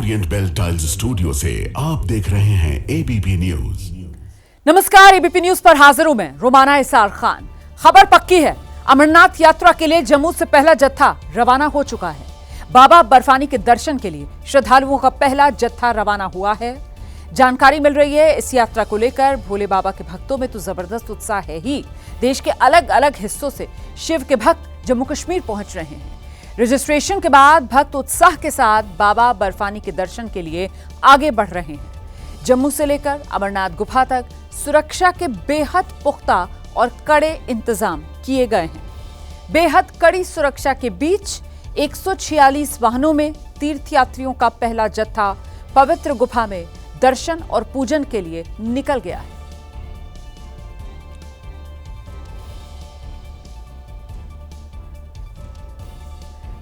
Orient bell tiles studio से आप देख रहे हैं एबीपी न्यूज। नमस्कार, एबीपी न्यूज पर हाजिर हूं मैं रोमाना इसार खान। खबर पक्की है, अमरनाथ यात्रा के लिए जम्मू से पहला जत्था रवाना हो चुका है। बाबा बर्फानी के दर्शन के लिए श्रद्धालुओं का पहला जत्था रवाना हुआ है। जानकारी मिल रही है, इस यात्रा को लेकर भोले बाबा के भक्तों में तो जबरदस्त उत्साह है ही। देश के अलग अलग हिस्सों से शिव के भक्त जम्मू कश्मीर पहुंच रहे हैं। रजिस्ट्रेशन के बाद भक्त उत्साह के साथ बाबा बर्फानी के दर्शन के लिए आगे बढ़ रहे हैं। जम्मू से लेकर अमरनाथ गुफा तक सुरक्षा के बेहद पुख्ता और कड़े इंतजाम किए गए हैं। बेहद कड़ी सुरक्षा के बीच 146 वाहनों में तीर्थयात्रियों का पहला जत्था पवित्र गुफा में दर्शन और पूजन के लिए निकल गया है।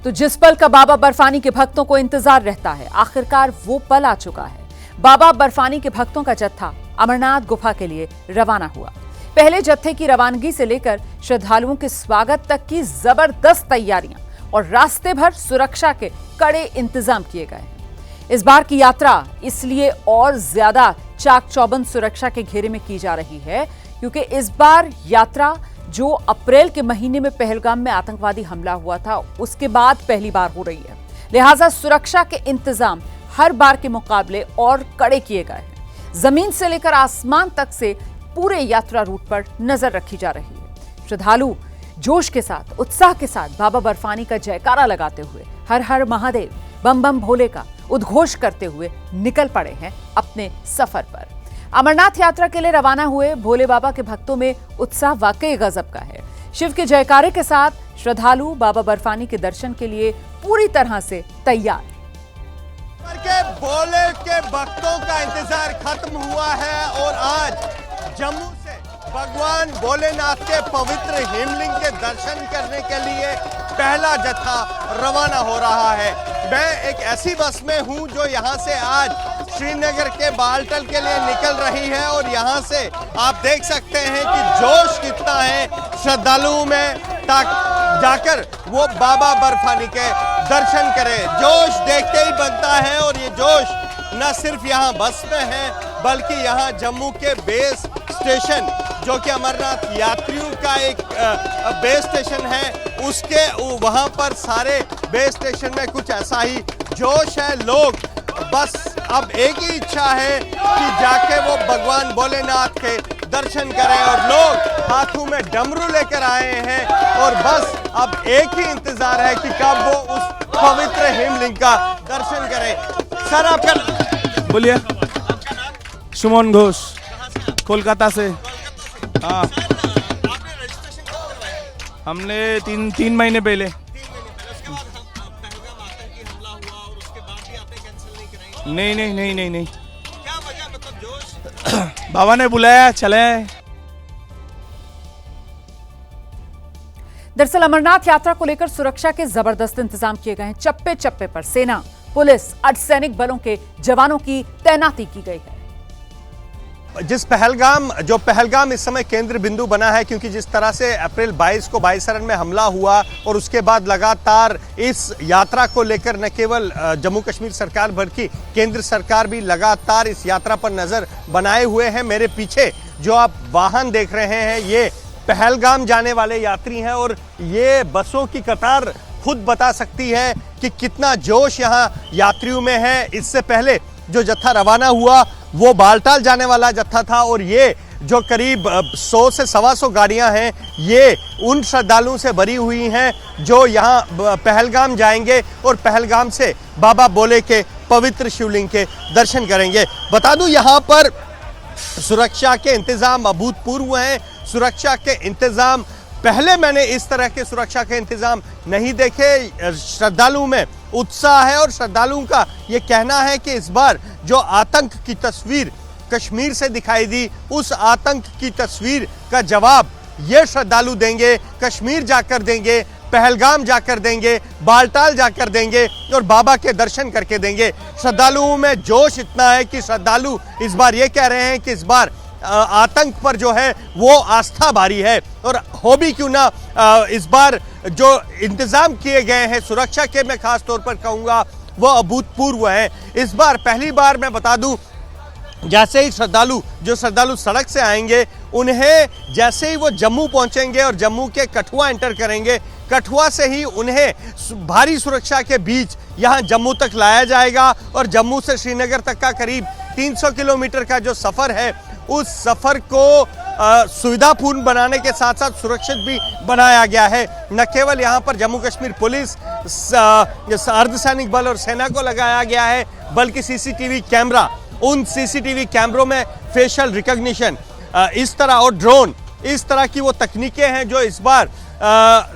तो जिस पल का बाबा बर्फानी के भक्तों को इंतजार रहता है, आखिरकार वो पल आ चुका है। बाबा बर्फानी के भक्तों का जत्था अमरनाथ गुफा के लिए रवाना हुआ। पहले जत्थे की रवानगी से लेकर श्रद्धालुओं के स्वागत तक की जबरदस्त तैयारियां और रास्ते भर सुरक्षा के कड़े इंतजाम किए गए हैं। इस बार की यात्रा इसलिए और ज्यादा चाक चौबंद सुरक्षा के घेरे में की जा रही है क्योंकि इस बार यात्रा जो अप्रैल के महीने में पहलगाम में आतंकवादी हमला हुआ था, उसके बाद पहली बार हो रही है। लिहाजा सुरक्षा के इंतजाम हर बार के मुकाबले और कड़े किए गए हैं। जमीन से लेकर आसमान तक से पूरे यात्रा रूट पर नजर रखी जा रही है। श्रद्धालु जोश के साथ, उत्साह के साथ बाबा बर्फानी का जयकारा लगाते हुए हर हर महादेव, बम बम भोले का उद्घोष करते हुए निकल पड़े हैं अपने सफर पर। अमरनाथ यात्रा के लिए रवाना हुए भोले बाबा के भक्तों में उत्साह वाकई गजब का है। शिव के जयकारे के साथ श्रद्धालु बाबा बर्फानी के दर्शन के लिए पूरी तरह से तैयार। के भोले के भक्तों का इंतजार खत्म हुआ है और आज जम्मू से भगवान भोलेनाथ के पवित्र हिमलिंग के दर्शन करने के लिए पहला जत्था रवाना हो रहा है। मैं एक ऐसी बस में हूं जो यहां से आज श्रीनगर के बालटल के लिए निकल रही है और यहां से आप देख सकते हैं कि जोश कितना है श्रद्धालुओं में, जाकर वो बाबा बर्फानी के दर्शन करें। जोश देखते ही बनता है और ये जोश न सिर्फ यहाँ बस में है बल्कि यहाँ जम्मू के बेस स्टेशन जो कि अमरनाथ यात्रियों का एक बेस स्टेशन है, उसके वहाँ पर सारे बेस स्टेशन में कुछ ऐसा ही जोश है। लोग बस अब एक ही इच्छा है कि जाके वो भगवान भोलेनाथ के दर्शन करें और लोग हाथों में डमरू लेकर आए हैं और बस अब एक ही इंतजार है कि कब वो उस पवित्र हिमलिंग का दर्शन करें। सर आपका बोलिए। सुमन घोष, कोलकाता से। हाँ, हमने तीन महीने पहले। नहीं। क्या वजह, मतलब जोश? बाबा ने बुलाया, चले। दरअसल अमरनाथ यात्रा को लेकर सुरक्षा के जबरदस्त इंतजाम किए गए हैं। चप्पे चप्पे पर सेना, पुलिस, अर्धसैनिक बलों के जवानों की तैनाती की गई है। जो पहलगाम इस समय केंद्र बिंदु बना है, क्योंकि जिस तरह से अप्रैल 22 को बाईसरन में हमला हुआ और उसके बाद लगातार इस यात्रा को लेकर न केवल जम्मू कश्मीर सरकार बल्कि केंद्र सरकार भी लगातार इस यात्रा पर नजर बनाए हुए हैं। मेरे पीछे जो आप वाहन देख रहे हैं ये पहलगाम जाने वाले यात्री हैं और ये बसों की कतार खुद बता सकती है कि कितना जोश यहाँ यात्रियों में है। इससे पहले जो जत्था रवाना हुआ वो बालटाल जाने वाला जत्था था और ये जो करीब 100 से 125 गाड़ियां हैं ये उन श्रद्धालुओं से भरी हुई हैं जो यहाँ पहलगाम जाएंगे और पहलगाम से बाबा भोले के पवित्र शिवलिंग के दर्शन करेंगे। बता दूं यहाँ पर सुरक्षा के इंतजाम अभूतपूर्व हैं। सुरक्षा के इंतजाम पहले मैंने इस तरह के सुरक्षा के इंतजाम नहीं देखे। श्रद्धालुओं में उत्साह है और श्रद्धालुओं का ये कहना है कि इस बार जो आतंक की तस्वीर कश्मीर से दिखाई दी, उस आतंक की तस्वीर का जवाब ये श्रद्धालु देंगे, कश्मीर जाकर देंगे, पहलगाम जाकर देंगे, बालटाल जाकर देंगे और बाबा के दर्शन करके देंगे। श्रद्धालुओं में जोश इतना है कि श्रद्धालु इस बार ये कह रहे हैं कि इस बार आतंक पर जो है वो आस्था भारी है और हो भी क्यों ना इस बार जो इंतजाम किए गए हैं सुरक्षा के, मैं खास तौर पर कहूंगा वो अभूतपूर्व है। इस बार पहली बार मैं बता दूं, जैसे ही श्रद्धालु सड़क से आएंगे, उन्हें जैसे ही वो जम्मू पहुंचेंगे और जम्मू के कठुआ एंटर करेंगे, कठुआ से ही उन्हें भारी सुरक्षा के बीच यहां जम्मू तक लाया जाएगा और जम्मू से श्रीनगर तक का करीब 300 किलोमीटर का जो सफ़र है, उस सफ़र को सुविधापूर्ण बनाने के साथ साथ सुरक्षित भी बनाया गया है। न केवल यहाँ पर जम्मू कश्मीर पुलिस, अर्धसैनिक बल और सेना को लगाया गया है, बल्कि सीसीटीवी कैमरा, उन सीसीटीवी कैमरों में फेशियल रिकॉग्निशन इस तरह और ड्रोन, इस तरह की वो तकनीकें हैं जो इस बार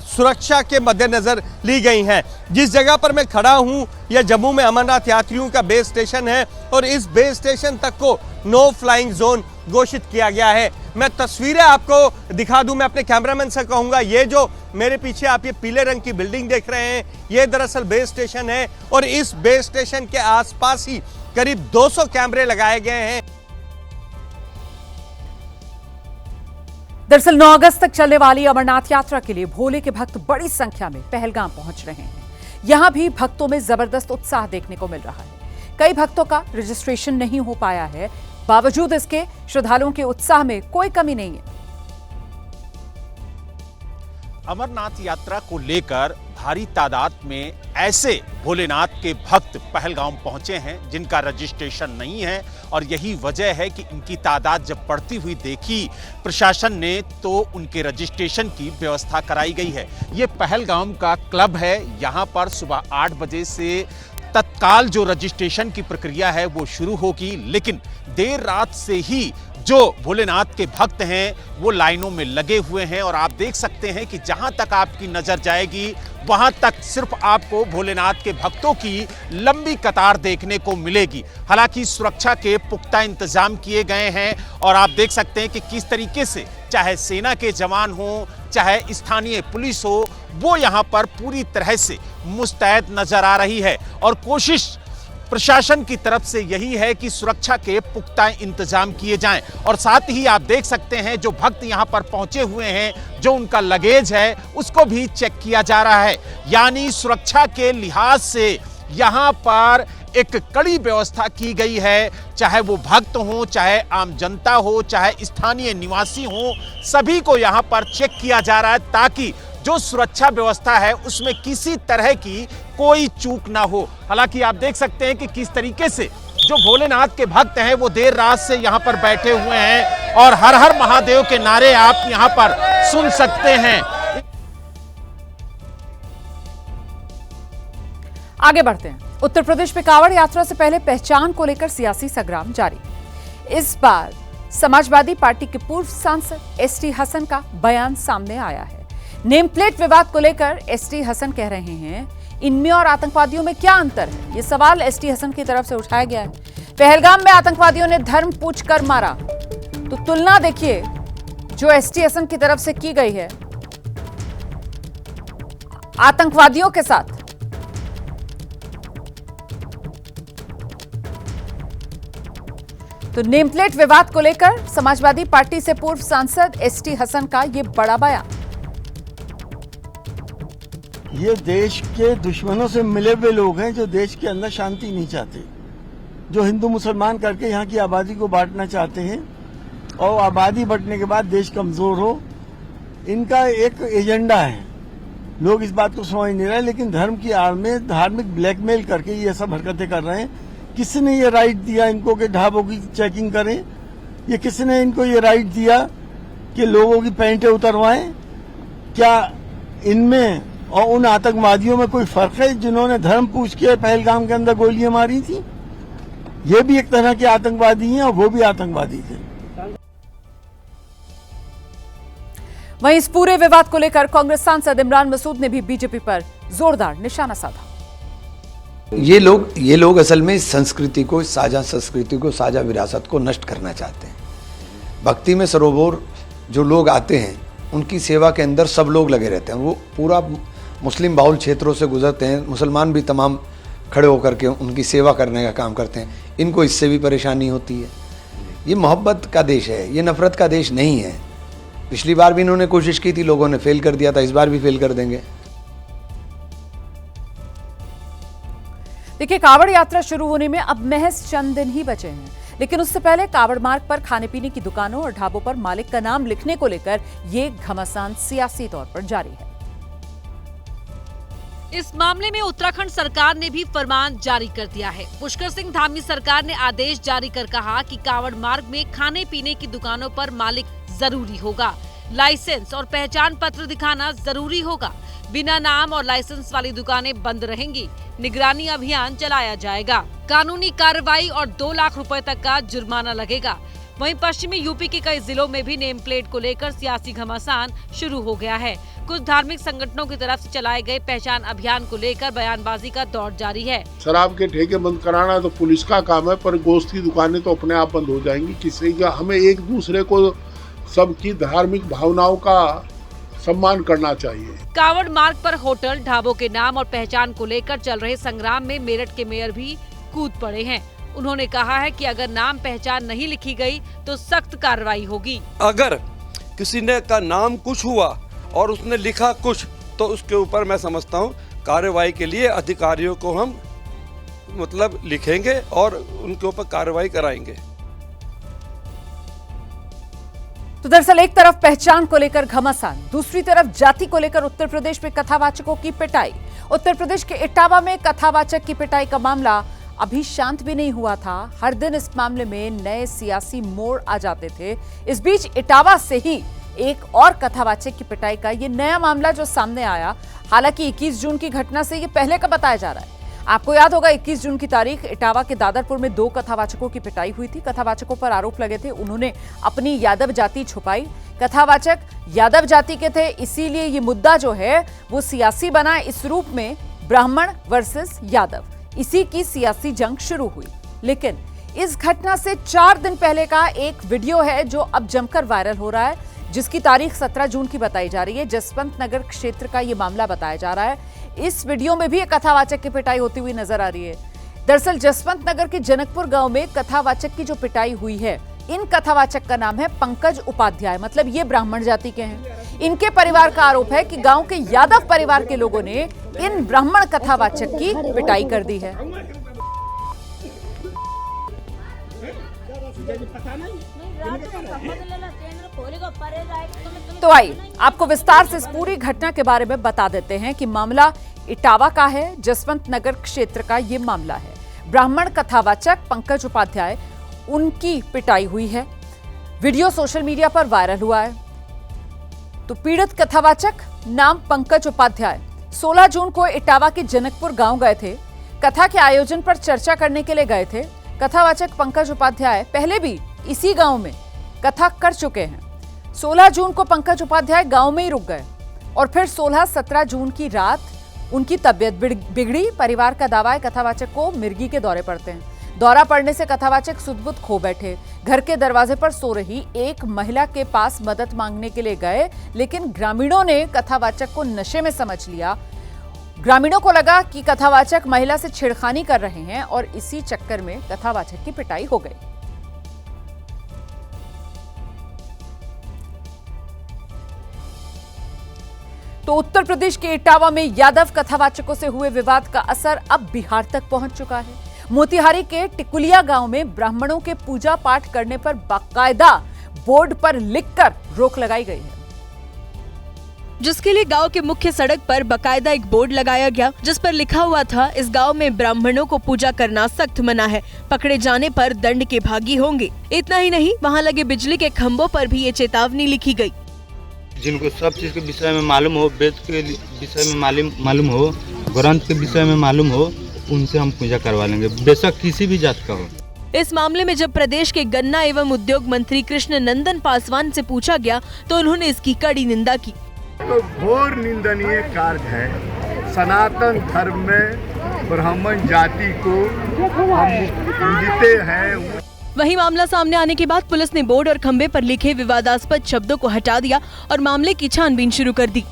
सुरक्षा के मद्देनजर ली गई हैं। जिस जगह पर मैं खड़ा हूं, यह जम्मू में अमरनाथ यात्रियों का बेस स्टेशन है और इस बेस स्टेशन तक को नो फ्लाइंग जोन घोषित किया गया है। मैं तस्वीरें आपको दिखा दूं, मैं अपने कैमरामैन से कहूंगा, ये जो मेरे पीछे आप ये पीले रंग की बिल्डिंग देख रहे हैं, ये दरअसल बेस स्टेशन है और इस बेस स्टेशन के आसपास ही करीब 200 कैमरे लगाए गए हैं। दरअसल 9 अगस्त तक चलने वाली अमरनाथ यात्रा के लिए भोले के भक्त बड़ी संख्या में पहलगाम पहुंच रहे हैं। यहां भी भक्तों में जबरदस्त उत्साह देखने को मिल रहा है। कई भक्तों का रजिस्ट्रेशन नहीं हो पाया है, बावजूद इसके श्रद्धालुओं के उत्साह में कोई कमी नहीं है। अमरनाथ यात्रा को लेकर भारी तादाद में ऐसे भोलेनाथ के भक्त पहलगाम पहुंचे हैं जिनका रजिस्ट्रेशन नहीं है और यही वजह है कि इनकी तादाद जब बढ़ती हुई देखी प्रशासन ने तो उनके रजिस्ट्रेशन की व्यवस्था कराई गई है। ये पहलगाम का क्लब है, यहाँ पर सुबह 8 बजे से तत्काल जो रजिस्ट्रेशन की प्रक्रिया है वो शुरू होगी, लेकिन देर रात से ही जो भोलेनाथ के भक्त हैं वो लाइनों में लगे हुए हैं और आप देख सकते हैं कि जहां तक आपकी नजर जाएगी वहां तक सिर्फ आपको भोलेनाथ के भक्तों की लंबी कतार देखने को मिलेगी। हालांकि सुरक्षा के पुख्ता इंतजाम किए गए हैं और आप देख सकते हैं कि किस तरीके से चाहे सेना के जवान हो, चाहे स्थानीय पुलिस हो, वो यहां पर पूरी तरह से मुस्तैद नजर आ रही है और कोशिश प्रशासन की तरफ से यही है कि सुरक्षा के पुख्ता इंतजाम किए जाएं और साथ ही आप देख सकते हैं जो भक्त यहां पर पहुंचे हुए हैं, जो उनका लगेज है उसको भी चेक किया जा रहा है। यानी सुरक्षा के लिहाज से यहां पर एक कड़ी व्यवस्था की गई है, चाहे वो भक्त हो, चाहे आम जनता हो, चाहे स्थानीय निवासी हो, सभी को यहां पर चेक किया जा रहा है ताकि जो सुरक्षा व्यवस्था है उसमें किसी तरह की कोई चूक ना हो। हालांकि आप देख सकते हैं कि किस तरीके से जो भोलेनाथ के भक्त हैं वो देर रात से यहां पर बैठे हुए हैं और हर हर महादेव के नारे आप यहां पर सुन सकते हैं। आगे बढ़ते हैं। उत्तर प्रदेश में कांवड़ यात्रा से पहले पहचान को लेकर सियासी संग्राम जारी। इस बार समाजवादी पार्टी के पूर्व सांसद एसटी हसन का बयान सामने आया है। नेम प्लेट विवाद को लेकर एसटी हसन कह रहे हैं, इनमें और आतंकवादियों में क्या अंतर है? ये सवाल एसटी हसन की तरफ से उठाया गया है। पहलगाम में आतंकवादियों ने धर्म पूछकर मारा, तो तुलना देखिए जो एसटी हसन की तरफ से की गई है आतंकवादियों के साथ। तो नेम प्लेट विवाद को लेकर समाजवादी पार्टी से पूर्व सांसद एसटी हसन का यह बड़ा बयान। ये देश के दुश्मनों से मिले हुए लोग हैं जो देश के अंदर शांति नहीं चाहते, जो हिंदू मुसलमान करके यहाँ की आबादी को बांटना चाहते हैं और आबादी बढ़ने के बाद देश कमजोर हो। इनका एक एजेंडा है, लोग इस बात को समझ नहीं रहे, लेकिन धर्म की आड़ में धार्मिक ब्लैकमेल करके ये सब हरकतें कर रहे हैं। किसने ये राइट दिया इनको कि ढाबों की चेकिंग करें? ये किसने इनको ये राइट दिया कि लोगों की पैंटें उतरवाएं? क्या इनमें और उन आतंकवादियों में कोई फर्क है जिन्होंने धर्म पूछ के पहलगाम के अंदर गोलियां मारी थी? ये भी एक तरह के आतंकवादी हैं और वो भी आतंकवादी थे। वहीं इस पूरे विवाद को लेकर कांग्रेस सांसद इमरान मसूद ने भी बीजेपी पर जोरदार निशाना साधा। ये लोग असल में इस संस्कृति को, इस साझा संस्कृति को, साझा विरासत को नष्ट करना चाहते हैं। भक्ति में सरोवर जो लोग आते हैं उनकी सेवा के अंदर सब लोग लगे रहते हैं। वो पूरा मुस्लिम बाहुल क्षेत्रों से गुजरते हैं, मुसलमान भी तमाम खड़े होकर के उनकी सेवा करने का काम करते हैं। इनको इससे भी परेशानी होती है। ये मोहब्बत का देश है, ये नफरत का देश नहीं है। पिछली बार भी इन्होंने कोशिश की थी, लोगों ने फेल कर दिया था, इस बार भी फेल कर देंगे। देखिए, कावड़ यात्रा शुरू होने में अब महज चंद दिन ही बचे हैं, लेकिन उससे पहले कावड़ मार्ग पर खाने पीने की दुकानों और ढाबों पर मालिक का नाम लिखने को लेकर ये घमासान सियासी तौर पर जारी है। इस मामले में उत्तराखंड सरकार ने भी फरमान जारी कर दिया है। पुष्कर सिंह धामी सरकार ने आदेश जारी कर कहा कि कावड़ मार्ग में खाने पीने की दुकानों पर मालिक जरूरी होगा, लाइसेंस और पहचान पत्र दिखाना जरूरी होगा। बिना नाम और लाइसेंस वाली दुकानें बंद रहेंगी। निगरानी अभियान चलाया जाएगा। कानूनी कार्रवाई और 2 लाख रुपए तक का जुर्माना लगेगा। वहीं पश्चिमी यूपी के कई जिलों में भी नेम प्लेट को लेकर सियासी घमासान शुरू हो गया है। कुछ धार्मिक संगठनों की तरफ से चलाए गए पहचान अभियान को लेकर बयानबाजी का दौर जारी है। शराब के ठेके बंद कराना तो पुलिस का काम है, पर गोश्त की दुकानें तो अपने आप बंद हो जाएंगी। किसी का हमें एक दूसरे को सबकी धार्मिक भावनाओं का सम्मान करना चाहिए। कावड़ मार्ग पर होटल ढाबों के नाम और पहचान को लेकर चल रहे संग्राम में मेरठ के मेयर भी कूद पड़े हैं। उन्होंने कहा है कि अगर नाम पहचान नहीं लिखी गई तो सख्त कार्रवाई होगी। अगर किसी ने का नाम कुछ हुआ और उसने लिखा कुछ, तो उसके ऊपर मैं समझता हूँ कार्रवाई के लिए अधिकारियों को हम लिखेंगे और उनके ऊपर कार्रवाई कराएंगे। तो दरअसल एक तरफ पहचान को लेकर घमासान, दूसरी तरफ जाति को लेकर उत्तर प्रदेश में कथावाचकों की पिटाई। उत्तर प्रदेश के इटावा में कथावाचक की पिटाई का मामला अभी शांत भी नहीं हुआ था। हर दिन इस मामले में नए सियासी मोड़ आ जाते थे। इस बीच इटावा से ही एक और कथावाचक की पिटाई का ये नया मामला जो सामने आया। हालांकि 21 जून की घटना से ये पहले का बताया जा रहा है। आपको याद होगा 21 जून की तारीख इटावा के दादरपुर में 2 कथावाचकों की पिटाई हुई थी। कथावाचकों पर आरोप लगे थे उन्होंने अपनी यादव जाति छुपाई। कथावाचक यादव जाति के थे, इसीलिए ये मुद्दा जो है वो सियासी बना। इस रूप में ब्राह्मण वर्सेस यादव, इसी की सियासी जंग शुरू हुई। लेकिन इस घटना से 4 दिन पहले का एक वीडियो है जो अब जमकर वायरल हो रहा है, जिसकी तारीख 17 जून की बताई जा रही है। जसवंत नगर क्षेत्र का ये मामला बताया जा रहा है। इस वीडियो में भी एक कथावाचक की पिटाई होती हुई नजर आ रही है। दरअसल जसवंत नगर के जनकपुर गांव में कथावाचक की जो पिटाई हुई है, इन कथावाचक का नाम है पंकज उपाध्याय, मतलब ये ब्राह्मण जाति के हैं। इनके परिवार का आरोप है कि गांव के यादव परिवार के लोगों ने इन ब्राह्मण कथावाचक की पिटाई कर दी है। तो आइए आपको विस्तार से इस पूरी घटना के बारे में बता देते हैं कि मामला इटावा का है। जसवंत नगर क्षेत्र का ये मामला है। ब्राह्मण कथावाचक पंकज उपाध्याय, उनकी पिटाई हुई है। वीडियो सोशल मीडिया पर वायरल हुआ है। तो पीड़ित कथावाचक नाम पंकज उपाध्याय 16 जून को इटावा के जनकपुर गांव गए थे। कथा के आयोजन पर चर्चा करने के लिए गए थे। कथावाचक पंकज उपाध्याय पहले भी इसी गांव में कथा कर चुके हैं। 16 जून को पंकज उपाध्याय गांव में ही रुक गए और फिर 16-17 जून की रात उनकी तबीयत बिगड़ी। परिवार का दावा है कथावाचक को मिर्गी के दौरे पड़ते हैं। दौरा पड़ने से कथावाचक सुध-बुध खो बैठे। घर के दरवाजे पर सो रही एक महिला के पास मदद मांगने के लिए गए, लेकिन ग्रामीणों ने कथावाचक को नशे में समझ लिया। ग्रामीणों को लगा कि कथावाचक महिला से छेड़खानी कर रहे हैं और इसी चक्कर में कथावाचक की पिटाई हो गई। तो उत्तर प्रदेश के इटावा में यादव कथावाचकों से हुए विवाद का असर अब बिहार तक पहुंच चुका है। मोतिहारी के टिकुलिया गांव में ब्राह्मणों के पूजा पाठ करने पर बाकायदा बोर्ड पर लिखकर रोक लगाई गई है, जिसके लिए गांव के मुख्य सड़क पर बाकायदा एक बोर्ड लगाया गया, जिस पर लिखा हुआ था इस गांव में ब्राह्मणों को पूजा करना सख्त मना है, पकड़े जाने पर दंड के भागी होंगे। इतना ही नहीं, वहां लगे बिजली के खंभों पर भी ये चेतावनी लिखी गई। जिनको सब चीज के विषय में मालूम हो, वेद के विषय में मालूम हो, ग्रंथ के विषय में मालूम हो, उनसे हम पूजा करवा लेंगे, बेशक किसी भी जात का हो। इस मामले में जब प्रदेश के गन्ना एवं उद्योग मंत्री कृष्ण नंदन पासवान से पूछा गया तो उन्होंने इसकी कड़ी निंदा की। तो घोर निंदनीय कार्य है। सनातन धर्म में ब्राह्मण जाति को हम पूजते हैं। वहीं मामला सामने आने के बाद पुलिस ने बोर्ड और खंबे पर लिखे विवादास्पद शब्दों को हटा दिया और मामले की छानबीन शुरू कर दी।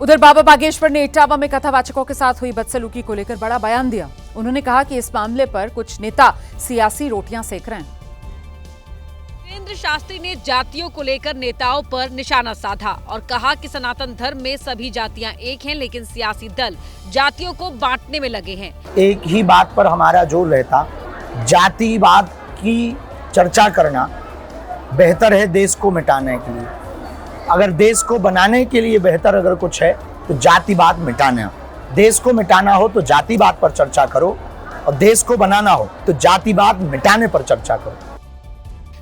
उधर बाबा बागेश्वर ने इटावा में कथावाचकों के साथ हुई बदसलूकी को लेकर बड़ा बयान दिया। उन्होंने कहा कि इस मामले पर कुछ नेता सियासी रोटियां सेक रहे हैं। धीरेन्द्र शास्त्री ने जातियों को लेकर नेताओं पर निशाना साधा और कहा कि सनातन धर्म में सभी जातियां एक हैं, लेकिन सियासी दल जातियों को बांटने में लगे हैं। एक ही बात पर हमारा जोर रहता, जातिवाद की चर्चा करना बेहतर है देश को मिटाने के लिए। अगर देश को बनाने के लिए बेहतर अगर कुछ है तो जातिवाद मिटाना। देश को मिटाना हो तो जातिवाद पर चर्चा करो और देश को बनाना हो तो जातिवाद मिटाने पर चर्चा करो।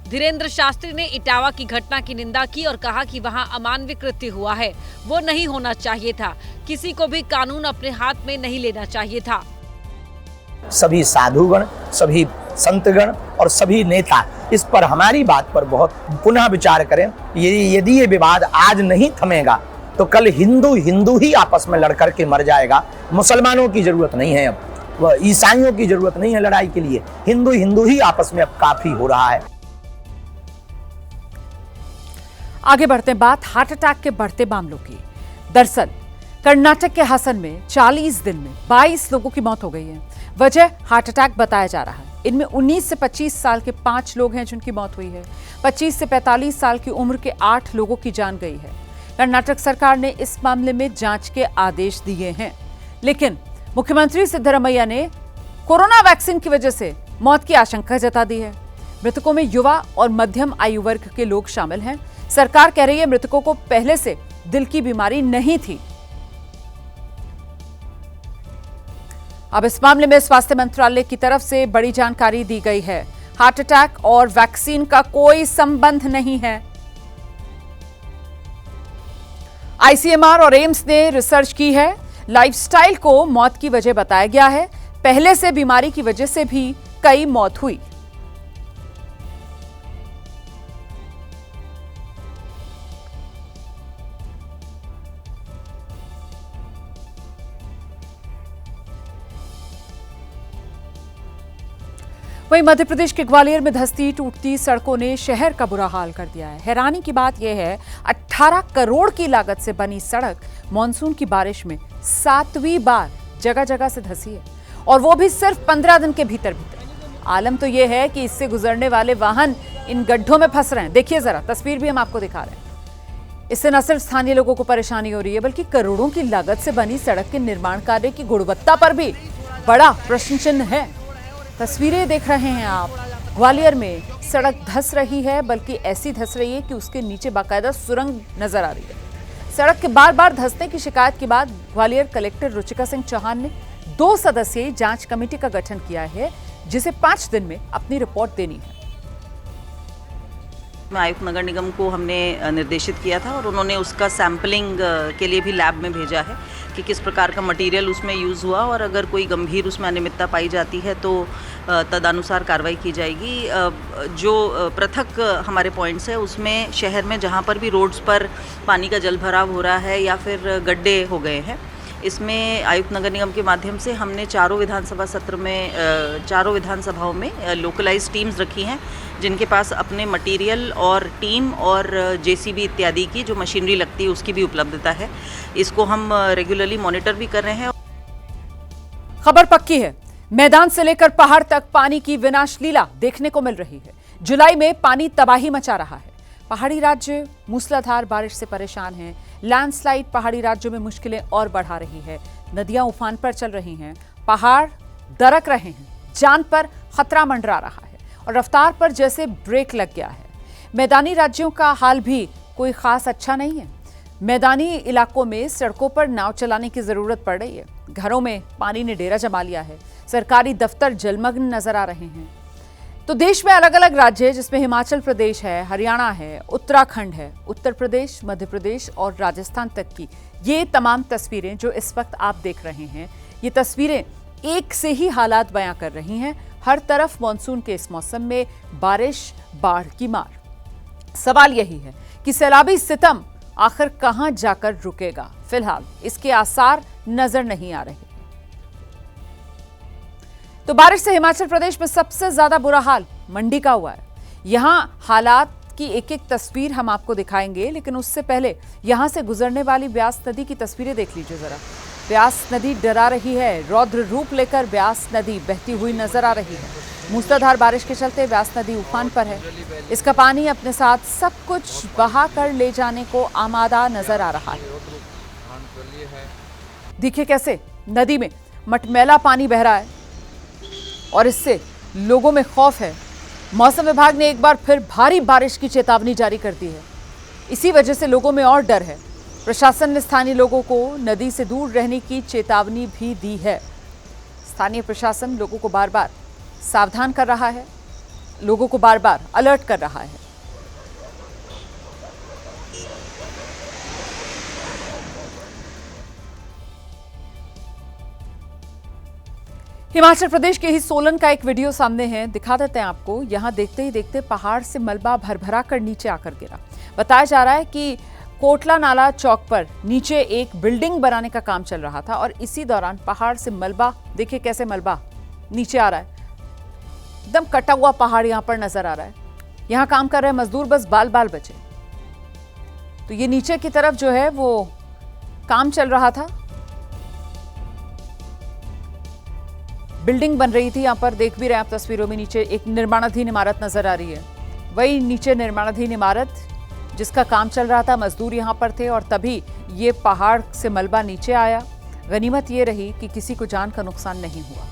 धीरेन्द्र शास्त्री ने इटावा की घटना की निंदा की और कहा कि वहां अमानवीय कृत्य हुआ है, वो नहीं होना चाहिए था। किसी को भी कानून अपने हाथ में नहीं लेना चाहिए था। सभी साधुगण, सभी संतगण और सभी नेता इस पर हमारी बात पर बहुत पुनः विचार करें। यदि ये विवाद आज नहीं थमेगा तो कल हिंदू ही आपस में लड़कर के मर जाएगा। मुसलमानों की जरूरत नहीं है, अब ईसाइयों की जरूरत नहीं है लड़ाई के लिए। हिंदू ही आपस में अब काफी हो रहा है। आगे बढ़ते हैं बात हार्ट अटैक के बढ़ते मामलों की। दरअसल कर्नाटक के हासन में 40 दिन में 22 लोगों की मौत हो गई है। वजह हार्ट अटैक बताया जा रहा है। इनमें 19 से 25 साल के 5 लोग हैं जिनकी मौत हुई है। 25 से 45 साल की उम्र के 8 लोगों की जान गई है। कर्नाटक सरकार ने इस मामले में जांच के आदेश दिए हैं, लेकिन मुख्यमंत्री सिद्धरामैया ने कोरोना वैक्सीन की वजह से मौत की आशंका जता दी है। मृतकों में युवा और मध्यम आयु वर्ग के लोग शामिल हैं। सरकार कह रही है मृतकों को पहले से दिल की बीमारी नहीं थी। अब इस मामले में स्वास्थ्य मंत्रालय की तरफ से बड़ी जानकारी दी गई है। हार्ट अटैक और वैक्सीन का कोई संबंध नहीं है। आईसीएमआर और एम्स ने रिसर्च की है। लाइफस्टाइल को मौत की वजह बताया गया है। पहले से बीमारी की वजह से भी कई मौत हुई। वहीं मध्य प्रदेश के ग्वालियर में धंसती टूटती सड़कों ने शहर का बुरा हाल कर दिया है। हैरानी की बात यह है 18 करोड़ की लागत से बनी सड़क मानसून की बारिश में 7वीं बार जगह जगह से धंसी है, और वो भी सिर्फ 15 दिन के भीतर। आलम तो यह है कि इससे गुजरने वाले वाहन इन गड्ढों में फंस रहे हैं। देखिए जरा, तस्वीर भी हम आपको दिखा रहे हैं। इससे न सिर्फ स्थानीय लोगों को परेशानी हो रही है, बल्कि करोड़ों की लागत से बनी सड़क के निर्माण कार्य की गुणवत्ता पर भी बड़ा प्रश्न चिन्ह है। तस्वीरें देख रहे हैं आप। ग्वालियर में सड़क धंस रही है, बल्कि ऐसी धंस रही है कि उसके नीचे बाकायदा सुरंग नजर आ रही है। सड़क के बार बार धंसने की शिकायत के बाद ग्वालियर कलेक्टर रुचिका सिंह चौहान ने 2 सदस्यीय जांच कमेटी का गठन किया है, जिसे 5 दिन में अपनी रिपोर्ट देनी है। आयुक्त नगर निगम को हमने निर्देशित किया था और उन्होंने उसका सैंपलिंग के लिए भी लैब में भेजा है कि किस प्रकार का मटेरियल उसमें यूज़ हुआ, और अगर कोई गंभीर उसमें अनियमितता पाई जाती है तो तदनुसार कार्रवाई की जाएगी। जो पृथक हमारे पॉइंट्स है उसमें शहर में जहाँ पर भी रोड्स पर पानी का जल भराव हो रहा है या फिर गड्ढे हो गए हैं, इसमें आयुक्त नगर निगम के माध्यम से हमने चारों विधानसभाओं में लोकलाइज टीम्स रखी हैं, जिनके पास अपने मटेरियल और टीम और जेसीबी इत्यादि की जो मशीनरी लगती है उसकी भी उपलब्धता है। इसको हम रेगुलरली मॉनिटर भी कर रहे हैं। खबर पक्की है, मैदान से लेकर पहाड़ तक पानी की विनाश लीला देखने को मिल रही है। जुलाई में पानी तबाही मचा रहा है। पहाड़ी राज्य मूसलाधार बारिश से परेशान हैं। लैंडस्लाइड पहाड़ी राज्यों में मुश्किलें और बढ़ा रही है। नदियां उफान पर चल रही हैं, पहाड़ दरक रहे हैं, जान पर खतरा मंडरा रहा है और रफ्तार पर जैसे ब्रेक लग गया है। मैदानी राज्यों का हाल भी कोई खास अच्छा नहीं है। मैदानी इलाकों में सड़कों पर नाव चलाने की जरूरत पड़ रही है। घरों में पानी ने डेरा जमा लिया है। सरकारी दफ्तर जलमग्न नजर आ रहे हैं। तो देश में अलग अलग राज्य है, जिसमें हिमाचल प्रदेश है, हरियाणा है, उत्तराखंड है, उत्तर प्रदेश, मध्य प्रदेश और राजस्थान तक की ये तमाम तस्वीरें जो इस वक्त आप देख रहे हैं, ये तस्वीरें एक से ही हालात बयां कर रही हैं। हर तरफ मानसून के इस मौसम में बारिश, बाढ़ की मार। सवाल यही है कि सैलाबी सितम आखिर कहां जाकर रुकेगा। फिलहाल इसके आसार नजर नहीं आ रहे। तो बारिश से हिमाचल प्रदेश में सबसे ज्यादा बुरा हाल मंडी का हुआ है। यहां हालात की एक एक तस्वीर हम आपको दिखाएंगे, लेकिन उससे पहले यहां से गुजरने वाली ब्यास नदी की तस्वीरें देख लीजिए जरा। ब्यास नदी डरा रही है। रौद्र रूप लेकर ब्यास नदी बहती हुई नजर आ रही है। मूसलाधार बारिश के चलते व्यास नदी उफान पर है। इसका पानी अपने साथ सब कुछ बहा कर ले जाने को आमादा नजर आ रहा है। देखिए कैसे नदी में मटमैला पानी बह रहा है और इससे लोगों में खौफ है। मौसम विभाग ने एक बार फिर भारी बारिश की चेतावनी जारी कर दी है। इसी वजह से लोगों में और डर है। प्रशासन ने स्थानीय लोगों को नदी से दूर रहने की चेतावनी भी दी है। स्थानीय प्रशासन लोगों को बार बार सावधान कर रहा है, लोगों को बार बार अलर्ट कर रहा है। हिमाचल प्रदेश के ही सोलन का एक वीडियो सामने है, दिखा देते हैं आपको। यहां देखते ही देखते पहाड़ से मलबा भरभरा कर नीचे आकर गिरा। बताया जा रहा है कि कोटला नाला चौक पर नीचे एक बिल्डिंग बनाने का काम चल रहा था और इसी दौरान पहाड़ से मलबा, देखिए कैसे मलबा नीचे आ रहा है। एकदम कटा हुआ पहाड़ यहां पर नजर आ रहा है। यहां काम कर रहे मजदूर बस बाल बाल बचे। तो ये नीचे की तरफ जो है वो काम चल रहा था, बिल्डिंग बन रही थी। यहां पर देख भी रहे हैं आप तस्वीरों में, नीचे एक निर्माणाधीन इमारत नजर आ रही है। वही नीचे निर्माणाधीन इमारत जिसका काम चल रहा था, मजदूर यहां पर थे और तभी ये पहाड़ से मलबा नीचे आया। गनीमत ये रही कि किसी को जान का नुकसान नहीं हुआ।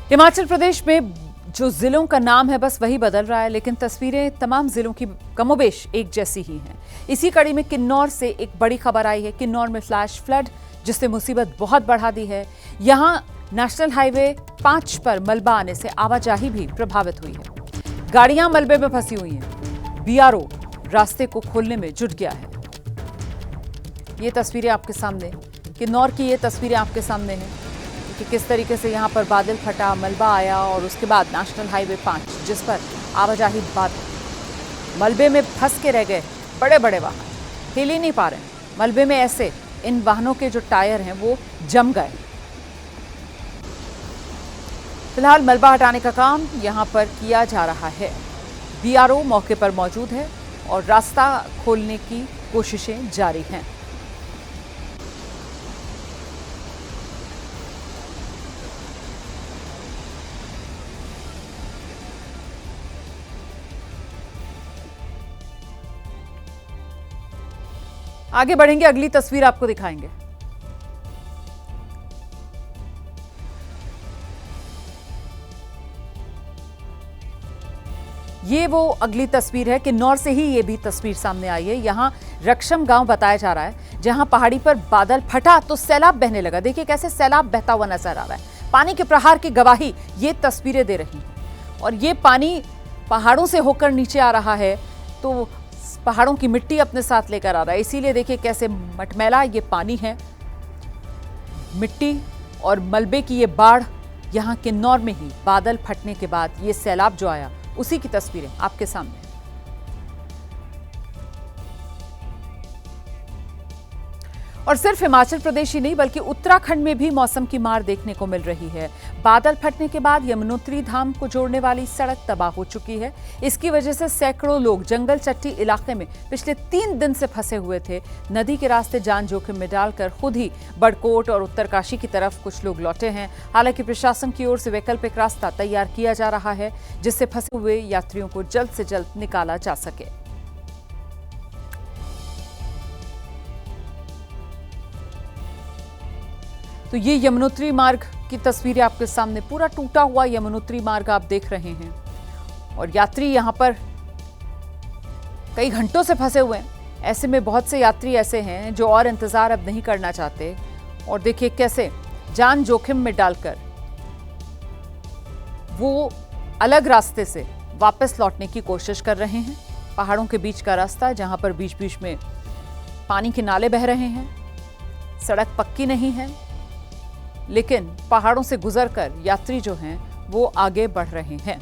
हिमाचल प्रदेश में जो जिलों का नाम है बस वही बदल रहा है, लेकिन तस्वीरें तमाम जिलों की कमोबेश एक जैसी ही हैं। इसी कड़ी में किन्नौर से एक बड़ी खबर आई है। किन्नौर में फ्लैश फ्लड जिसने मुसीबत बहुत बढ़ा दी है। यहां नेशनल हाईवे 5 पर मलबा आने से आवाजाही भी प्रभावित हुई है। गाड़ियां मलबे में फंसी हुई हैं। बीआरओ रास्ते को खोलने में जुट गया है। ये तस्वीरें आपके सामने, किन्नौर की ये तस्वीरें आपके सामने हैं कि किस तरीके से यहाँ पर बादल फटा, मलबा आया और उसके बाद नेशनल हाईवे 5 जिस पर आवाजाही बाधित, मलबे में फंस के रह गए बड़े बड़े वाहन, हिल ही नहीं पा रहे हैं। मलबे में ऐसे इन वाहनों के जो टायर हैं वो जम गए। फिलहाल मलबा हटाने का काम यहाँ पर किया जा रहा है। बीआरओ मौके पर मौजूद है और रास्ता खोलने की कोशिशें जारी हैं। आगे बढ़ेंगे, अगली तस्वीर आपको दिखाएंगे। ये वो अगली तस्वीर है। किन्नौर से ही ये भी तस्वीर सामने आई है। यहां रक्षम गांव बताया जा रहा है, जहां पहाड़ी पर बादल फटा तो सैलाब बहने लगा। देखिए कैसे सैलाब बहता हुआ नजर आ रहा है। पानी के प्रहार की गवाही ये तस्वीरें दे रही हैं और ये पानी पहाड़ों से होकर नीचे आ रहा है तो पहाड़ों की मिट्टी अपने साथ लेकर आ रहा है। इसीलिए देखिए कैसे मटमैला ये पानी है, मिट्टी और मलबे की ये बाढ़। यहाँ किन्नौर में ही बादल फटने के बाद ये सैलाब जो आया, उसी की तस्वीरें आपके सामने। और सिर्फ हिमाचल प्रदेश ही नहीं बल्कि उत्तराखंड में भी मौसम की मार देखने को मिल रही है। बादल फटने के बाद यमुनोत्री धाम को जोड़ने वाली सड़क तबाह हो चुकी है। इसकी वजह से सैकड़ों लोग जंगल चट्टी इलाके में पिछले 3 दिन से फंसे हुए थे। नदी के रास्ते जान जोखिम में डालकर खुद ही बड़कोट और उत्तरकाशी की तरफ कुछ लोग लौटे हैं। हालांकि प्रशासन की ओर से वैकल्पिक रास्ता तैयार किया जा रहा है जिससे फंसे हुए यात्रियों को जल्द से जल्द निकाला जा सके। तो ये यमुनोत्री मार्ग की तस्वीरें आपके सामने, पूरा टूटा हुआ यमुनोत्री मार्ग आप देख रहे हैं और यात्री यहां पर कई घंटों से फंसे हुए हैं। ऐसे में बहुत से यात्री ऐसे हैं जो और इंतजार अब नहीं करना चाहते और देखिए कैसे जान जोखिम में डालकर वो अलग रास्ते से वापस लौटने की कोशिश कर रहे हैं। पहाड़ों के बीच का रास्ता जहां पर बीच बीच में पानी के नाले बह रहे हैं, सड़क पक्की नहीं है, लेकिन पहाड़ों से गुजरकर यात्री जो हैं वो आगे बढ़ रहे हैं।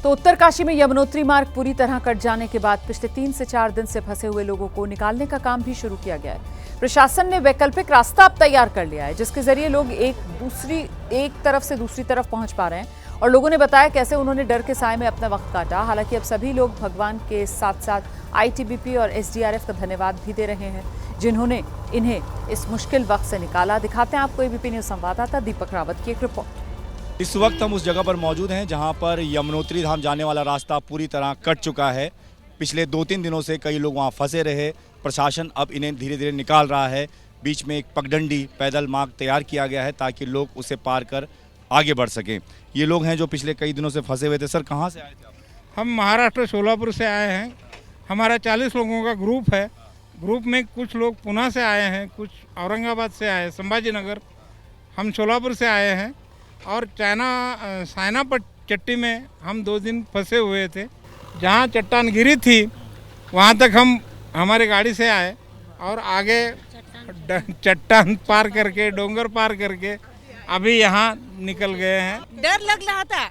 तो उत्तरकाशी में यमुनोत्री मार्ग पूरी तरह कट जाने के बाद पिछले 3 से 4 दिन से फंसे हुए लोगों को निकालने का काम भी शुरू किया गया है। प्रशासन ने वैकल्पिक रास्ता अब तैयार कर लिया है जिसके जरिए लोग एक तरफ से दूसरी तरफ पहुंच पा रहे हैं और लोगों ने बताया कैसे उन्होंने डर के साए में अपना वक्त काटा। हालांकि अब सभी लोग भगवान के साथ साथ आईटीबीपी और एसडीआरएफ का धन्यवाद भी दे रहे हैं, जिन्होंने इन्हें इस मुश्किल वक्त से निकाला। दिखाते हैं आपको एबीपी न्यूज संवाददाता दीपक रावत की एक रिपोर्ट। इस वक्त हम उस जगह पर मौजूद हैं जहां पर यमुनोत्री धाम जाने वाला रास्ता पूरी तरह कट चुका है। पिछले 2-3 दिनों से कई लोग वहां फंसे रहे। प्रशासन अब इन्हें धीरे धीरे निकाल रहा है। बीच में एक पगडंडी पैदल मार्ग तैयार किया गया है ताकि लोग उसे पार कर आगे बढ़ सकें। ये लोग हैं जो पिछले कई दिनों से फंसे हुए थे। सर, कहाँ से आए थे आप? हम महाराष्ट्र सोलापुर से आए हैं। हमारा 40 लोगों का ग्रुप है। ग्रुप में कुछ लोग पुणे से आए हैं, कुछ औरंगाबाद से आए, संभाजी नगर। हम सोलापुर से आए हैं और सायना चट्टी में हम 2 दिन फंसे हुए थे। जहाँ चट्टान गिरी थी वहाँ तक हम हमारी गाड़ी से आए और आगे चट्टान पार करके, डोंगर पार करके अभी यहाँ निकल गए हैं। डर लग रहा था,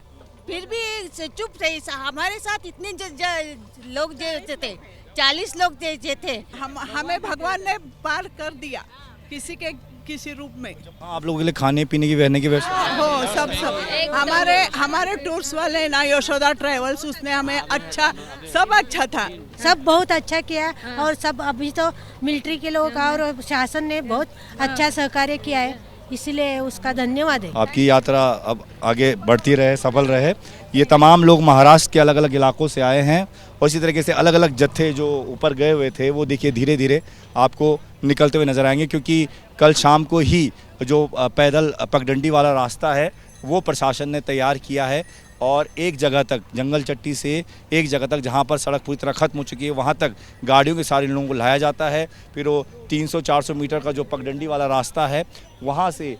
फिर भी चुप थे। हमारे साथ इतने लोग जो थे, 40 लोग थे। हमें भगवान ने पार कर दिया किसी रूप में। आप लोगों के लिए खाने पीने की, रहने की व्यवस्था हो सब हमारे टूर्स वाले ना यशोदा ट्रेवल्स, उसने हमें सब अच्छा था। सब बहुत अच्छा किया और सब अभी तो मिलिट्री के लोग और शासन ने बहुत अच्छा सहकार्य किया है, इसलिए उसका धन्यवाद है। आपकी यात्रा अब आगे बढ़ती रहे, सफल रहे। ये तमाम लोग महाराष्ट्र के अलग अलग इलाकों से आए हैं और इसी तरीके से अलग अलग जत्थे जो ऊपर गए हुए थे वो देखिए धीरे धीरे आपको निकलते हुए नजर आएंगे, क्योंकि कल शाम को ही जो पैदल पगडंडी वाला रास्ता है वो प्रशासन ने तैयार किया है और एक जगह तक, जंगल चट्टी से एक जगह तक जहाँ पर सड़क पूरी तरह खत्म हो चुकी है, वहाँ तक गाड़ियों के सारे लोगों को लाया जाता है। फिर वो 300-400 मीटर का जो पगडंडी वाला रास्ता है वहाँ से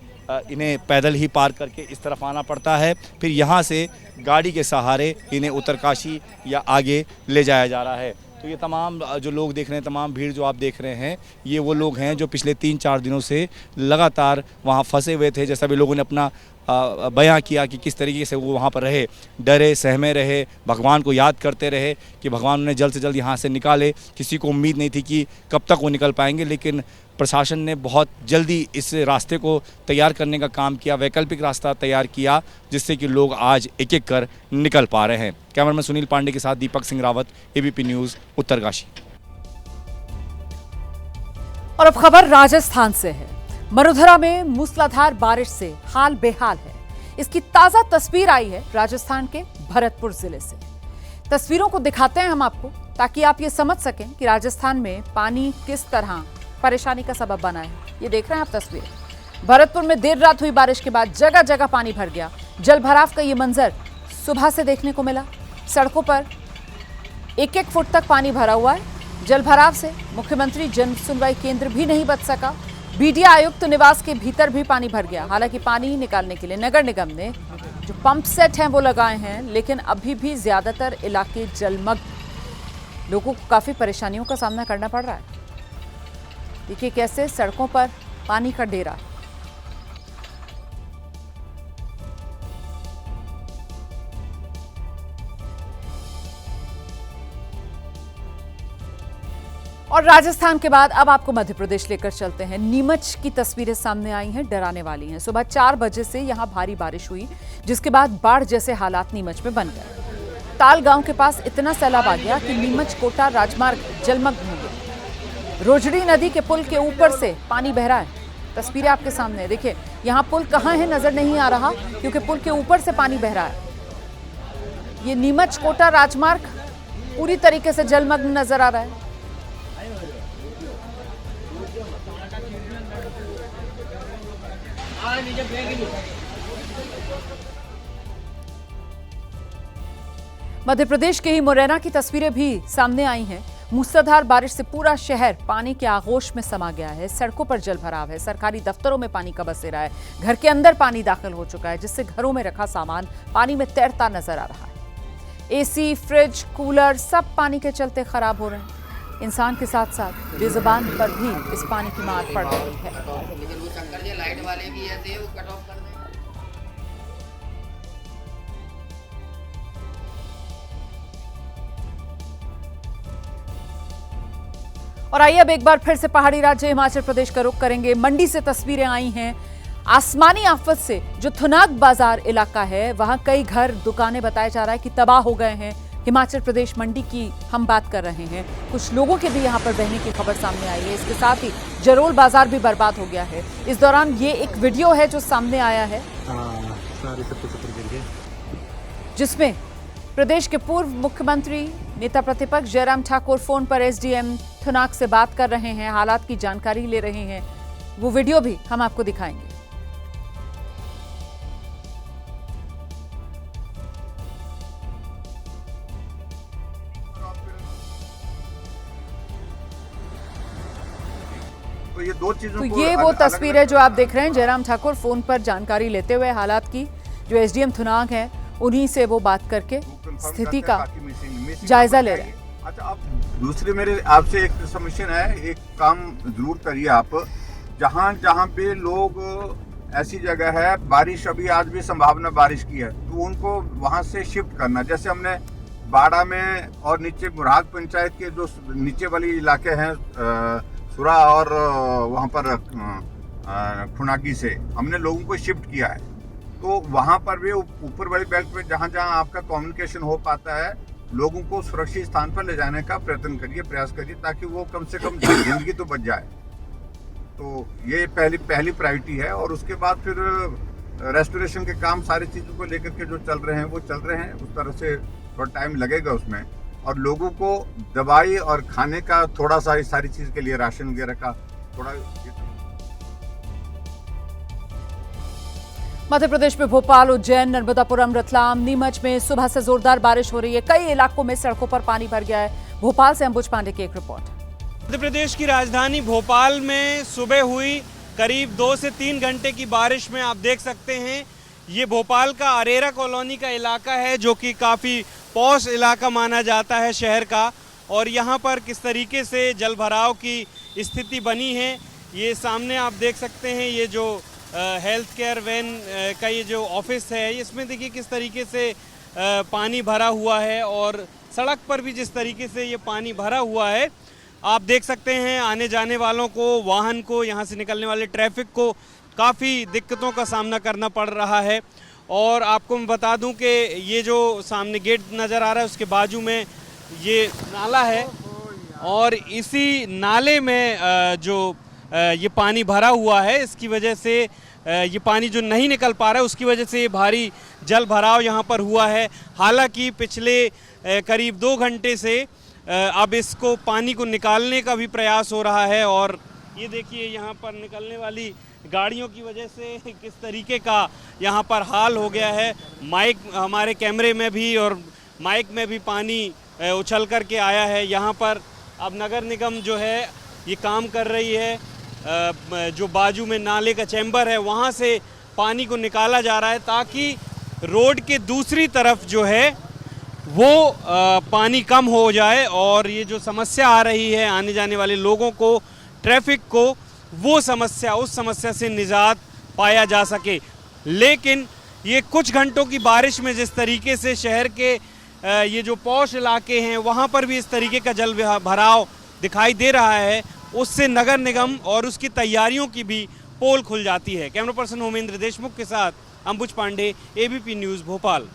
इन्हें पैदल ही पार करके इस तरफ आना पड़ता है। फिर यहाँ से गाड़ी के सहारे इन्हें उत्तरकाशी या आगे ले जाया जा रहा है। तो ये तमाम जो लोग देख रहे हैं, तमाम भीड़ जो आप देख रहे हैं, ये वो लोग हैं जो पिछले 3-4 दिनों से लगातार वहाँ फंसे हुए थे। जैसा भी लोगों ने अपना बयां किया कि किस तरीके से वो वहाँ पर रहे, डरे सहमे रहे, भगवान को याद करते रहे कि भगवान उन्हें जल्द से जल्द यहाँ से निकाले। किसी को उम्मीद नहीं थी कि कब तक वो निकल पाएंगे, लेकिन प्रशासन ने बहुत जल्दी इस रास्ते को तैयार करने का काम किया, वैकल्पिक रास्ता तैयार किया, जिससे कि लोग आज एक एक कर निकल पा रहे हैं। कैमरामैन सुनील पांडे के साथ दीपक सिंह रावत, एबीपी न्यूज़, उत्तरकाशी। और अब खबर राजस्थान से है। मरुधरा में मूसलाधार बारिश से हाल बेहाल है। इसकी ताजा तस्वीर आई है राजस्थान के भरतपुर जिले से। तस्वीरों को दिखाते हैं हम आपको, ताकि आप ये समझ सकें कि राजस्थान में पानी किस तरह परेशानी का सबब बना है। ये देख रहे हैं आप तस्वीर। भरतपुर में देर रात हुई बारिश के बाद जगह जगह पानी भर गया। जल भराव का ये मंजर सुबह से देखने को मिला। सड़कों पर 1-1 फुट तक पानी भरा हुआ है। जल भराव से मुख्यमंत्री जन सुनवाई केंद्र भी नहीं बच सका। बीडीए आयुक्त निवास के भीतर भी पानी भर गया। हालांकि पानी निकालने के लिए नगर निगम ने जो पंप सेट हैं वो लगाए हैं, लेकिन अभी भी ज्यादातर इलाके जलमग्न। लोगों को काफी परेशानियों का सामना करना पड़ रहा है। देखिए कैसे सड़कों पर पानी का डेरा। और राजस्थान के बाद अब आपको मध्य प्रदेश लेकर चलते हैं। नीमच की तस्वीरें सामने आई हैं, डराने वाली हैं। सुबह 4 बजे से यहां भारी बारिश हुई, जिसके बाद बाढ़ जैसे हालात नीमच में बन गए। ताल गांव के पास इतना सैलाब आ गया कि नीमच कोटा राजमार्ग जलमग्न हो गया। रोजड़ी नदी के पुल के ऊपर से पानी बह रहा है। तस्वीरें आपके सामने देखिए। यहाँ पुल कहाँ है नजर नहीं आ रहा, क्योंकि पुल के ऊपर से पानी बह रहा है। ये नीमच कोटा राजमार्ग पूरी तरीके से जलमग्न नजर आ रहा है। मध्य प्रदेश के ही मुरैना की तस्वीरें भी सामने आई हैं। मूसलाधार बारिश से पूरा शहर पानी के आगोश में समा गया है। सड़कों पर जल भराव है। सरकारी दफ्तरों में पानी का बसेरा है। घर के अंदर पानी दाखिल हो चुका है, जिससे घरों में रखा सामान पानी में तैरता नजर आ रहा है। एसी, फ्रिज, कूलर सब पानी के चलते खराब हो रहे हैं। इंसान के साथ साथ बेजुबान पर भी इस पानी की मार पड़ रही है। और आइए अब एक बार फिर से पहाड़ी राज्य हिमाचल प्रदेश का रुख करेंगे। मंडी से तस्वीरें आई हैं। आसमानी आफत से जो थुनाग बाजार इलाका है वहां कई घर दुकानें बताया जा रहा है कि तबाह हो गए हैं। हिमाचल प्रदेश मंडी की हम बात कर रहे हैं, कुछ लोगों के भी यहां पर बहने की खबर सामने आई है। इसके साथ ही जरोल बाजार भी बर्बाद हो गया है। इस दौरान ये एक वीडियो है जो सामने आया है जिसमें प्रदेश के पूर्व मुख्यमंत्री नेता प्रतिपक्ष जयराम ठाकुर फोन पर एसडीएम थुनाग से बात कर रहे हैं, हालात की जानकारी ले रहे हैं। वो वीडियो भी हम आपको दिखाएंगे। तो ये वो तस्वीर है जो आप देख रहे हैं। जयराम ठाकुर फोन पर जानकारी लेते हुए हालात की, जो एसडीएम थुनाग हैं उन्हीं से वो बात करके स्थिति का जायजा ले रहे हैं। अच्छा, अब दूसरी मेरे आपसे एक सबमिशन है, एक काम जरूर करिए आप, जहाँ जहाँ पे लोग ऐसी जगह है बारिश अभी आज भी संभावना बारिश की है तो उनको वहाँ से शिफ्ट करना। जैसे हमने बाड़ा में और नीचे मुराद पंचायत के जो नीचे वाली इलाके हैं सुरा और वहाँ पर खुनागी से हमने लोगों को शिफ्ट किया है। तो वहाँ पर भी ऊपर वाली बेल्ट में जहाँ जहाँ आपका कम्युनिकेशन हो पाता है लोगों को सुरक्षित स्थान पर ले जाने का प्रयत्न करिए, प्रयास करिए ताकि वो कम से कम जिंदगी तो बच जाए। तो ये पहली प्रायोरिटी है। और उसके बाद फिर रेस्टोरेशन के काम सारी चीज़ों को लेकर के जो चल रहे हैं वो चल रहे हैं। उस तरह से थोड़ा टाइम लगेगा उसमें, और लोगों को दवाई और खाने का थोड़ा सा इस सारी चीज़ के लिए राशन वगैरह का थोड़ा। मध्य प्रदेश में भोपाल, उज्जैन, नर्मदापुरम, रतलाम, नीमच में सुबह से जोरदार बारिश हो रही है। कई इलाकों में सड़कों पर पानी भर गया है। भोपाल से अंबुज पांडे की एक रिपोर्ट। मध्य प्रदेश की राजधानी भोपाल में सुबह हुई करीब 2 से 3 घंटे की बारिश में आप देख सकते हैं ये भोपाल का अरेरा कॉलोनी का इलाका है जो कि काफ़ी पॉश इलाका माना जाता है शहर का। और यहाँ पर किस तरीके से जल भराव की स्थिति बनी है ये सामने आप देख सकते हैं। ये जो हेल्थ केयर वैन का ये जो ऑफिस है इसमें देखिए किस तरीके से पानी भरा हुआ है, और सड़क पर भी जिस तरीके से ये पानी भरा हुआ है आप देख सकते हैं। आने जाने वालों को, वाहन को, यहाँ से निकलने वाले ट्रैफिक को काफ़ी दिक्कतों का सामना करना पड़ रहा है। और आपको मैं बता दूं कि ये जो सामने गेट नज़र आ रहा है उसके बाजू में ये नाला है, और इसी नाले में जो ये पानी भरा हुआ है इसकी वजह से ये पानी जो नहीं निकल पा रहा है उसकी वजह से ये भारी जल भराव यहाँ पर हुआ है। हालांकि पिछले करीब 2 घंटे से अब इसको पानी को निकालने का भी प्रयास हो रहा है। और ये देखिए यहाँ पर निकलने वाली गाड़ियों की वजह से किस तरीके का यहाँ पर हाल हो गया है। माइक हमारे कैमरे में भी और माइक में भी पानी उछल कर के आया है। यहाँ पर अब नगर निगम जो है ये काम कर रही है, जो बाजू में नाले का चैम्बर है वहाँ से पानी को निकाला जा रहा है ताकि रोड के दूसरी तरफ जो है वो पानी कम हो जाए और ये जो समस्या आ रही है आने जाने वाले लोगों को, ट्रैफिक को, वो समस्या, उस समस्या से निजात पाया जा सके। लेकिन ये कुछ घंटों की बारिश में जिस तरीके से शहर के ये जो पॉश इलाके हैं वहाँ पर भी इस तरीके का जल भराव दिखाई दे रहा है, उससे नगर निगम और उसकी तैयारियों की भी पोल खुल जाती है। कैमरा पर्सन होमेंद्र देशमुख के साथ अंबुज पांडे, एबीपी न्यूज़ भोपाल।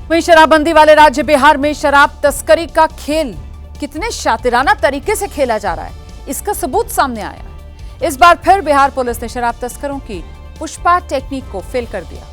वहीं शराबबंदी वाले राज्य बिहार में शराब तस्करी का खेल कितने शातिराना तरीके से खेला जा रहा है इसका सबूत सामने आया है। इस बार फिर बिहार पुलिस ने शराब तस्करों की पुष्पा टेक्निक को फेल कर दिया।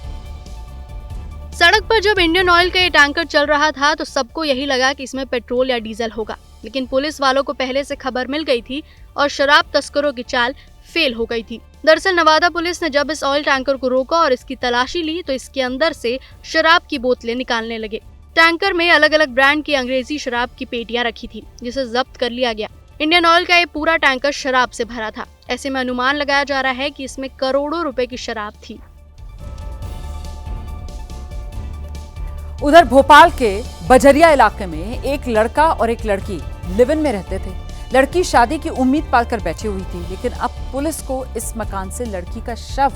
सड़क पर जब इंडियन ऑयल का ये टैंकर चल रहा था तो सबको यही लगा कि इसमें पेट्रोल या डीजल होगा, लेकिन पुलिस वालों को पहले से खबर मिल गई थी और शराब तस्करों की चाल फेल हो गई थी। दरअसल नवादा पुलिस ने जब इस ऑयल टैंकर को रोका और इसकी तलाशी ली तो इसके अंदर से शराब की बोतलें निकालने लगे। टैंकर में अलग अलग ब्रांड की अंग्रेजी शराब की पेटियां रखी थी जिसे जब्त कर लिया गया। इंडियन ऑयल का ये पूरा टैंकर शराब से भरा था। ऐसे में अनुमान लगाया जा रहा है कि इसमें करोड़ों रुपए की शराब थी। उधर भोपाल के बजरिया इलाके में एक लड़का और एक लड़की लिव इन में रहते थे। लड़की शादी की उम्मीद पालकर बैठी हुई थी, लेकिन अब पुलिस को इस मकान से लड़की का शव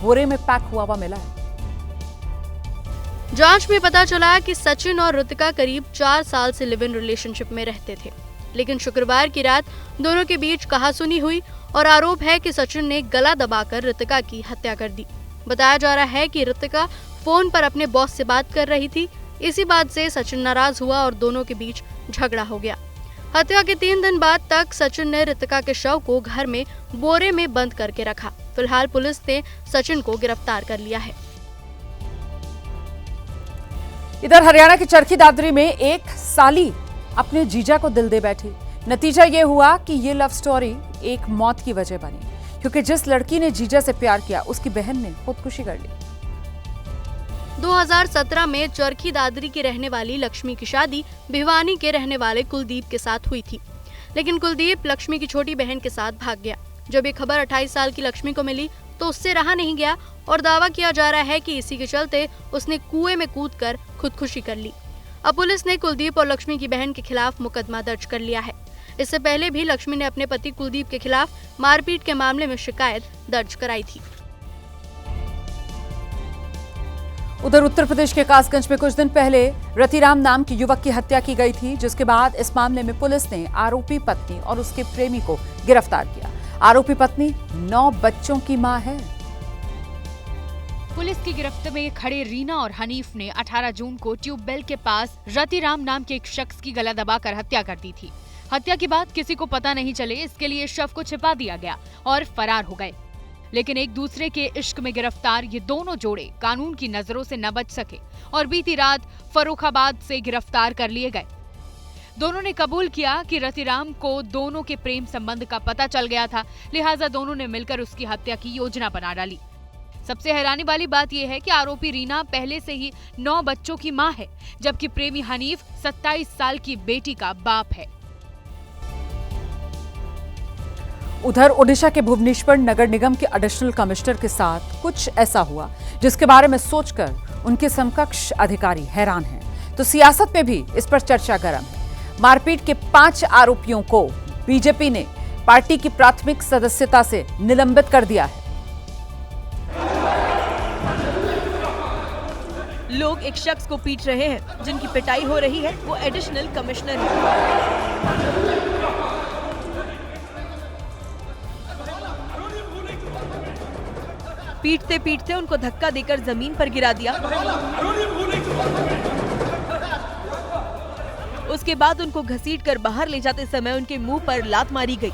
बोरे में पैक हुआ मिला है। जांच में पता चला कि सचिन और ऋतिका करीब 4 साल से लिव इन रिलेशनशिप में रहते थे। लेकिन शुक्रवार की रात दोनों के बीच कहासुनी हुई और आरोप है कि सचिन ने गला दबाकर रितिका की हत्या कर दी। बताया जा रहा है कि रितिका फोन पर अपने बॉस से बात कर रही थी। इसी बात से सचिन नाराज हुआ और दोनों के बीच झगड़ा हो गया। हत्या के 3 दिन बाद तक सचिन ने रितिका के शव को घर में बोरे में बंद करके रखा। फिलहाल पुलिस ने सचिन को गिरफ्तार कर लिया है। इधर हरियाणा की चरखी दादरी में एक साली अपने जीजा को दिल दे बैठी। नतीजा ये हुआ कि ये लव स्टोरी एक मौत की वजह बनी, क्योंकि जिस लड़की ने जीजा से प्यार किया उसकी बहन ने खुदकुशी कर ली। 2017 में चरखी दादरी की रहने वाली लक्ष्मी की शादी भिवानी के रहने वाले कुलदीप के साथ हुई थी, लेकिन कुलदीप लक्ष्मी की छोटी बहन के साथ भाग गया। जब ये खबर 28 साल की लक्ष्मी को मिली तो उससे रहा नहीं गया और दावा किया जा रहा है कि इसी के चलते उसने कुएं में कूदकर खुदकुशी कर ली। अब पुलिस ने कुलदीप और लक्ष्मी की बहन के खिलाफ मुकदमा दर्ज कर लिया है। इससे पहले भी लक्ष्मी ने अपने पति कुलदीप के खिलाफ मारपीट के मामले में शिकायत दर्ज कराई थी। उधर उत्तर प्रदेश के कासगंज में कुछ दिन पहले रतिराम नाम के युवक की हत्या की गई थी, जिसके बाद इस मामले में पुलिस ने आरोपी पत्नी और उसके प्रेमी को गिरफ्तार किया। आरोपी पत्नी 9 बच्चों की मां है। पुलिस की गिरफ्त में खड़े रीना और हनीफ ने 18 जून को ट्यूबवेल के पास रतिराम नाम के एक शख्स की गला दबाकर हत्या कर दी थी। हत्या के बाद किसी को पता नहीं चले, इसके लिए शव को छिपा दिया गया और फरार हो गए। लेकिन एक दूसरे के इश्क में गिरफ्तार ये दोनों जोड़े कानून की नजरों से न बच सके और बीती रात फर्रुखाबाद से गिरफ्तार कर लिए गए। दोनों ने कबूल किया कि रतिराम को दोनों के प्रेम संबंध का पता चल गया था, लिहाजा दोनों ने मिलकर उसकी हत्या की योजना बना डाली। सबसे हैरानी वाली बात यह है कि आरोपी रीना पहले से ही 9 बच्चों की मां है, जबकि प्रेमी हनीफ 27 साल की बेटी का बाप है। उधर ओडिशा के भुवनेश्वर नगर निगम के एडिशनल कमिश्नर के साथ कुछ ऐसा हुआ जिसके बारे में सोचकर उनके समकक्ष अधिकारी हैरान हैं। तो सियासत में भी इस पर चर्चा गर्म है। मारपीट के 5 आरोपियों को बीजेपी ने पार्टी की प्राथमिक सदस्यता से निलंबित कर दिया है। लोग एक शख्स को पीट रहे हैं, जिनकी पिटाई हो रही है वो एडिशनल कमिश्नर है। पीटते पीटते उनको धक्का देकर जमीन पर गिरा दिया। उसके बाद उनको घसीटकर बाहर ले जाते समय उनके मुंह पर लात मारी गई।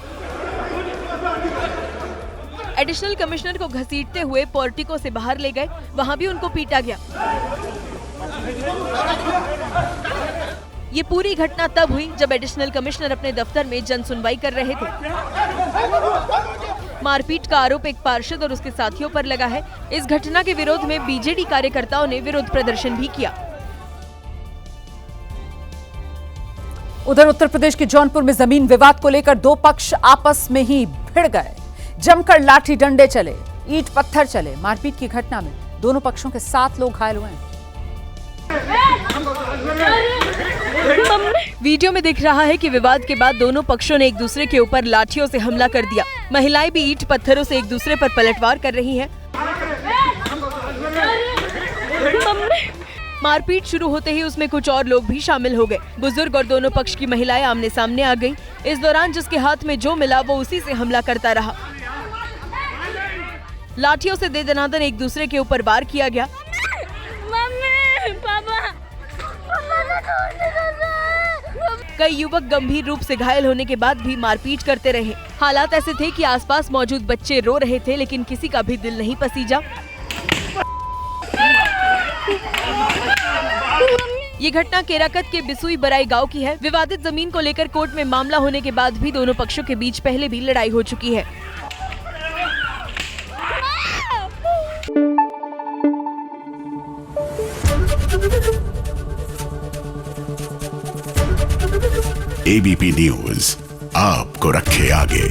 एडिशनल कमिश्नर को घसीटते हुए पोर्टिको से बाहर ले गए, वहां भी उनको पीटा गया। ये पूरी घटना तब हुई जब एडिशनल कमिश्नर अपने दफ्तर में जन सुनवाई कर रहे थे। मारपीट का आरोप एक पार्षद और उसके साथियों पर लगा है। इस घटना के विरोध में बीजेडी कार्यकर्ताओं ने विरोध प्रदर्शन भी किया। उधर उत्तर प्रदेश के जौनपुर में जमीन विवाद को लेकर 2 पक्ष आपस में ही भिड़ गए। जमकर लाठी डंडे चले, ईंट पत्थर चले। मारपीट की घटना में दोनों पक्षों के 7 लोग घायल हुए हैं। वीडियो में दिख रहा है कि विवाद के बाद दोनों पक्षों ने एक दूसरे के ऊपर लाठियों से हमला कर दिया। महिलाएं भी ईंट पत्थरों से एक दूसरे पर पलटवार कर रही हैं। मारपीट शुरू होते ही उसमें कुछ और लोग भी शामिल हो गए। बुजुर्ग और दोनों पक्ष की महिलाएं आमने सामने आ गईं। इस दौरान जिसके हाथ में जो मिला वो उसी से हमला करता रहा। लाठियों से दे दनादन एक दूसरे के ऊपर वार किया गया। कई युवक गंभीर रूप से घायल होने के बाद भी मारपीट करते रहे। हालात ऐसे थे कि आसपास मौजूद बच्चे रो रहे थे, लेकिन किसी का भी दिल नहीं पसीजा। ये घटना केराकत के बिसुई बराई गांव की है। विवादित जमीन को लेकर कोर्ट में मामला होने के बाद भी दोनों पक्षों के बीच पहले भी लड़ाई हो चुकी है। ABP न्यूज आपको रखे आगे।